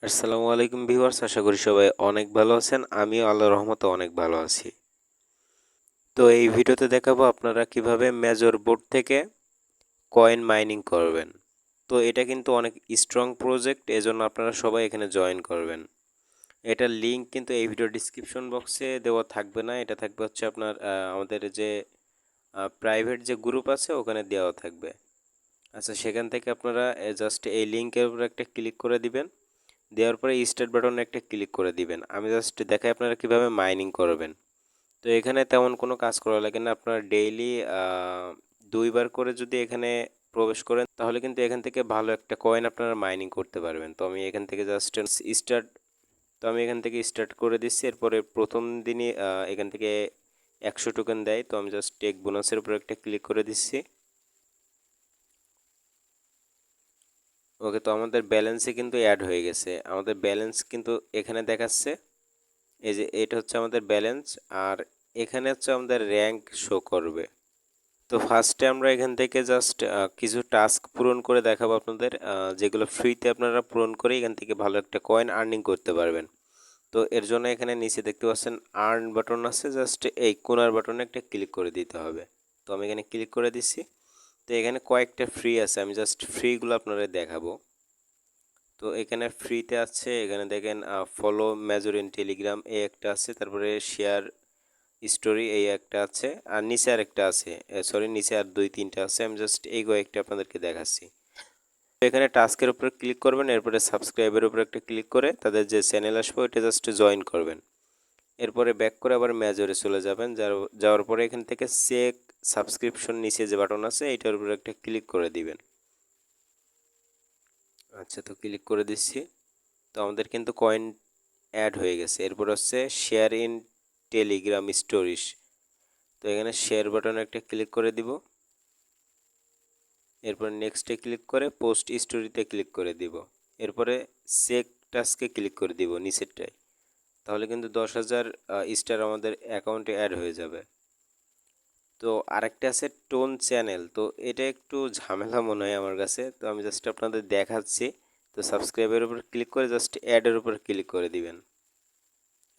আসসালামু আলাইকুম ভিউয়ার্স, আশা করি সবাই অনেক ভালো আছেন। আমিও আল্লাহর রহমতে অনেক ভালো আছি। তো এই ভিডিওতে দেখাবো আপনারা কিভাবে মেজর বোর্ড থেকে কয়েন মাইনিং করবেন। তো এটা কিন্তু অনেক স্ট্রং প্রজেক্ট, এজন্য আপনারা সবাই এখানে জয়েন করবেন। এটার লিঙ্ক কিন্তু এই ভিডিও ডিসক্রিপশন বক্সে দেওয়া থাকবে না, এটা থাকবে হচ্ছে আপনার আমাদের যে প্রাইভেট যে গ্রুপ আছে ওখানে দেওয়া থাকবে। আচ্ছা, সেখান থেকে আপনারা জাস্ট এই লিঙ্কের উপর একটা ক্লিক করে দিবেন। দেওয়ার পরে স্টার্ট বাটনে একটা ক্লিক করে দিবেন। আমি জাস্ট দেখাই আপনারা কিভাবে মাইনিং করবেন। তো এখানে তেমন কোনো কাজ করা লাগে না, আপনারা ডেইলি 2বার করে যদি এখানে প্রবেশ করেন তাহলে কিন্তু এখান থেকে ভালো একটা কয়েন আপনারা মাইনিং করতে পারবেন। তো আমি এখান থেকে জাস্ট স্টার্ট তো আমি এখান থেকে স্টার্ট করে দিচ্ছি। এরপরে প্রথম দিনই এখান থেকে 100 টোকেন দেয়, তো আমি জাস্ট টেক বোনাসের উপর একটা ক্লিক করে দিচ্ছি। ওকে, তো আমাদের ব্যালেন্সে কিন্তু অ্যাড হয়ে গেছে, আমাদের ব্যালেন্স কিন্তু এখানে দেখাচ্ছে। এই যে এটা হচ্ছে আমাদের ব্যালেন্স, আর এখানে হচ্ছে আমাদের র্যাঙ্ক শো করবে। তো ফার্স্টে আমরা এখান থেকে জাস্ট কিছু টাস্ক পূরণ করে দেখাবো আপনাদের, যেগুলো ফ্রিতে আপনারা পূরণ করে এখান থেকে ভালো একটা কয়েন আর্নিং করতে পারবেন। তো এর জন্য এখানে নিচে দেখতে পাচ্ছেন আর্ন বাটন আছে, জাস্ট এই কোনার বাটনে একটা ক্লিক করে দিতে হবে। তো আমি এখানে ক্লিক করে দিচ্ছি। তো এখানে কয়েকটা ফ্রি আছে, আমি জাস্ট ফ্রিগুলো আপনাদের দেখাবো। তো এখানে ফ্রিতে আছে, এখানে দেখেন ফলো মেজর ইন টেলিগ্রাম এই একটা আছে, তারপরে শেয়ার স্টোরি এই একটা আছে, আর নিচে আর একটা আছে, সরি নিচে আর 2-3টা আছে। আমি জাস্ট এই কয়েকটা আপনাদেরকে দেখাচ্ছি। তো এখানে টাস্কের উপর ক্লিক করবেন, এরপরে সাবস্ক্রাইবের উপর একটা ক্লিক করে তাদের যে চ্যানেল আসবে ওইটা জাস্ট জয়েন করবেন। এরপরে ব্যাক করে আবার মেজরে চলে যাবেন, যাওয়ার পরে এখান থেকে চেক সাবস্ক্রিপশন নিচে যে বাটন আছে এইটার উপর একটা ক্লিক করে দিবেন। আচ্ছা, তো ক্লিক করে দিচ্ছি। তো আমাদের কিন্তু কয়েন অ্যাড হয়ে গেছে। এরপর হচ্ছে শেয়ার ইন টেলিগ্রাম স্টোরিজ, তো এখানে শেয়ার বাটনে একটা ক্লিক করে দিব। এরপর নেক্সটে ক্লিক করে পোস্ট স্টোরিতে ক্লিক করে দিব। এরপরে চেক টাস্কে ক্লিক করে দিব নিচেরটায়, তাহলে কিন্তু 10,000 স্টার আমাদের অ্যাকাউন্টে অ্যাড হয়ে যাবে। তো আরেকটা আছে টোন চ্যানেল, তো এটা একটু ঝামেলা মনে হয় আমার কাছে, তো আমি জাস্ট আপনাদের দেখাচ্ছি। তো সাবস্ক্রাইবের উপর ক্লিক করে জাস্ট অ্যাডের উপর ক্লিক করে দিবেন।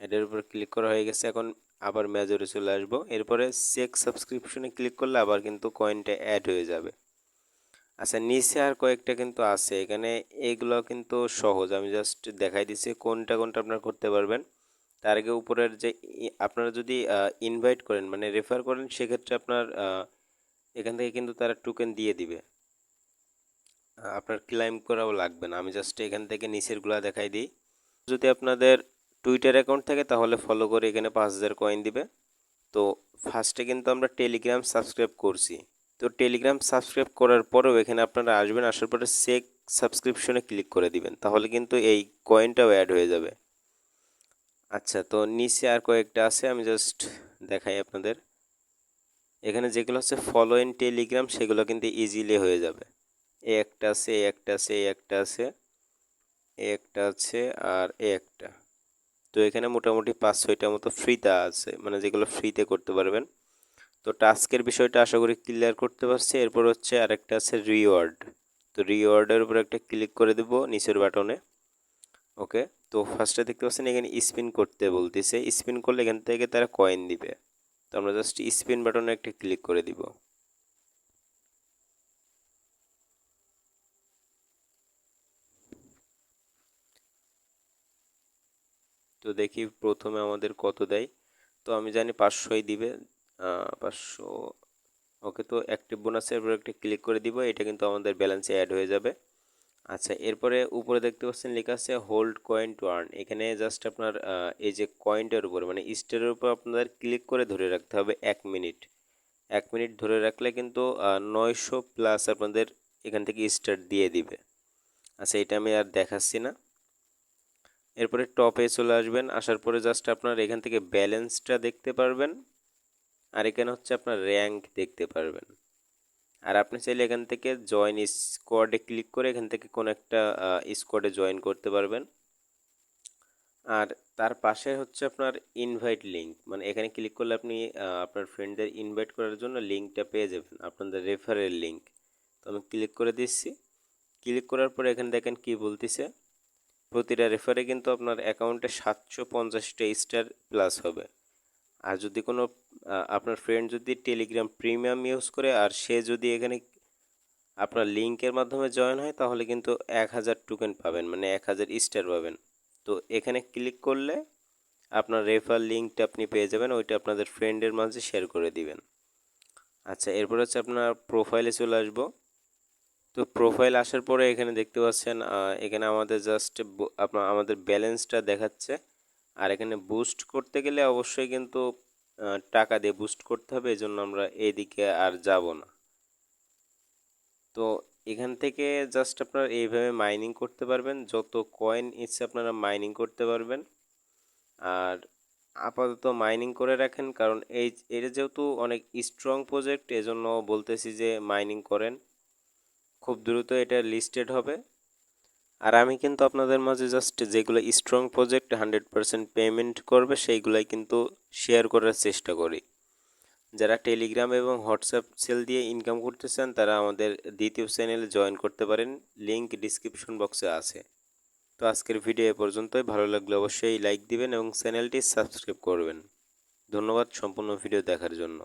অ্যাডের উপর ক্লিক করা হয়ে গেছে, এখন আবার মেজরে চলে আসবো। এরপরে চেক সাবস্ক্রিপশনে ক্লিক করলে আবার কিন্তু কয়েনটা অ্যাড হয়ে যাবে। আচ্ছা, নিচে আর কয়েকটা কিন্তু আছে এখানে, এগুলো কিন্তু সহজ, আমি জাস্ট দেখাই দিচ্ছি কোনটা কোনটা আপনারা করতে পারবেন। তার আগে উপরের যে আপনারা যদি ইনভাইট করেন মানে রেফার করেন, সেক্ষেত্রে আপনার এখান থেকে কিন্তু তারা টোকেন দিয়ে দিবে, আপনার ক্লাইম করাও লাগবে না। আমি জাস্ট এখান থেকে নিচেরগুলো দেখাই দিই। যদি আপনাদের টুইটার অ্যাকাউন্ট থাকে তাহলে ফলো করে এখানে 5,000 কয়েন দিবে। তো ফার্স্টে কিন্তু আমরা টেলিগ্রাম সাবস্ক্রাইব করছি। তো টেলিগ্রাম সাবস্ক্রাইব করার পরেও এখানে আপনারা আসবেন, আসার পরে চেক সাবস্ক্রিপশনে ক্লিক করে দিবেন, তাহলে কিন্তু এই কয়েনটাও অ্যাড হয়ে যাবে। আচ্ছা, তো নিচে আর কয়েকটা আছে, আমি জাস্ট দেখাই আপনাদের। এখানে যেগুলো হচ্ছে ফলো ইন টেলিগ্রাম সেগুলো কিন্তু ইজিলি হয়ে যাবে। এ একটা আছে, এ একটা আছে, এ একটা আছে, এ একটা আছে, আর এ একটা। তো এখানে মোটামুটি 5-6টা মতো ফ্রিতে আছে, মানে যেগুলো ফ্রিতে করতে পারবেন। তো টাস্কের বিষয়টা আশা করি ক্লিয়ার করতে পারছি। এরপর হচ্ছে আরেকটা আছে রিওয়ার্ড, তো রিওয়ার্ডের উপর একটা ক্লিক করে দেব নিচের বাটনে। ওকে, তো ফার্স্টে দেখতে পাচ্ছেন এখানে স্পিন করতে বলতেছে, স্পিন করলে এখান থেকে তারা কয়েন দিবে। তো আমরা জাস্ট স্পিন বাটনে একটা ক্লিক করে দিব। তো দেখি প্রথমে আমাদের কত দেয়। তো আমি জানি 500ই দিবে, 500। ওকে, তো অ্যাক্টিভ বোনাসের উপর একটা ক্লিক করে দিব, এটা কিন্তু আমাদের ব্যালেন্সে অ্যাড হয়ে যাবে। আচ্ছা, এরপরে উপরে দেখতে পাচ্ছেন লেখা আছে হোল্ড কয়েন টু আর্ন, এখানে জাস্ট আপনার এই যে কয়েনটার উপর মানে স্টারের উপর আপনাদের ক্লিক করে ধরে রাখতে হবে 1 মিনিট। 1 মিনিট ধরে রাখলে কিন্তু 900+ আপনাদের এখান থেকে স্টার দিয়ে দিবে। আচ্ছা, এটা আমি আর দেখাচ্ছি না। এরপরে টপে চলে আসবেন, আসার পরে জাস্ট আপনার এখান থেকে ব্যালেন্সটা দেখতে পারবেন, আর এখানে হচ্ছে আপনার র্যাঙ্ক দেখতে পারবেন। আর আপনি চাইলে এখান থেকে জয়েন স্কোয়াডে ক্লিক করে এখান থেকে কোনো একটা স্কোয়াডে জয়েন করতে পারবেন। আর তার পাশে হচ্ছে আপনার ইনভাইট লিঙ্ক, মানে এখানে ক্লিক করলে আপনি আপনার ফ্রেন্ডদের ইনভাইট করার জন্য লিঙ্কটা পেয়ে যাবেন, আপনাদের রেফারেল লিঙ্ক। তো আমি ক্লিক করে দিচ্ছি। ক্লিক করার পরে এখানে দেখেন কি বলতেছে, প্রতিটা রেফারে কিন্তু আপনার অ্যাকাউন্টে 750টা স্টার প্লাস হবে। আর যদি কোনো আপনার ফ্রেন্ড যদি টেলিগ্রাম প্রিমিয়াম ইউজ করে আর সে যদি এখানে আপনার লিঙ্কের মাধ্যমে জয়েন হয় তাহলে কিন্তু 1000 টোকেন পাবেন, মানে 1000 স্টার পাবেন। তো এখানে ক্লিক করলে আপনার রেফার লিঙ্কটা আপনি পেয়ে যাবেন, ওইটা আপনাদের ফ্রেন্ডের মাঝে শেয়ার করে দিবেন। আচ্ছা, এরপর হচ্ছে আপনার প্রোফাইলে চলে আসবো। তো প্রোফাইল আসার পরে এখানে দেখতে পাচ্ছেন এখানে আমাদের জাস্ট আপনার আমাদের ব্যালেন্সটা দেখাচ্ছে। আর এখানে বুস্ট করতে গেলে অবশ্যই কিন্তু টাকা দিয়ে বুস্ট করতে হবে, এই জন্য আমরা এইদিকে আর যাব না। তো এখান থেকে জাস্ট আপনারা এইভাবে মাইনিং করতে পারবেন, যত কয়েন ইচ্ছে আপনারা মাইনিং করতে পারবেন। আর আপাতত মাইনিং করে রাখেন, কারণ এটা যেহেতু অনেক স্ট্রং প্রজেক্ট, এজন্য বলতেছি যে মাইনিং করেন, খুব দ্রুত এটা লিস্টেড হবে। আর আমি কিন্তু আপনাদের মাঝে জাস্ট যেগুলো স্ট্রং প্রজেক্ট 100% পেমেন্ট করবে সেইগুলাই কিন্তু শেয়ার করার চেষ্টা করি। যারা টেলিগ্রাম এবং হোয়াটসঅ্যাপ সেল দিয়ে ইনকাম করতে চান তারা আমাদের দ্বিতীয় চ্যানেলে জয়েন করতে পারেন, লিঙ্ক ডিসক্রিপশন বক্সে আছে। তো আজকের ভিডিও এ পর্যন্তই, ভালো লাগলে অবশ্যই লাইক দিবেন এবং চ্যানেলটি সাবস্ক্রাইব করবেন। ধন্যবাদ সম্পূর্ণ ভিডিও দেখার জন্য।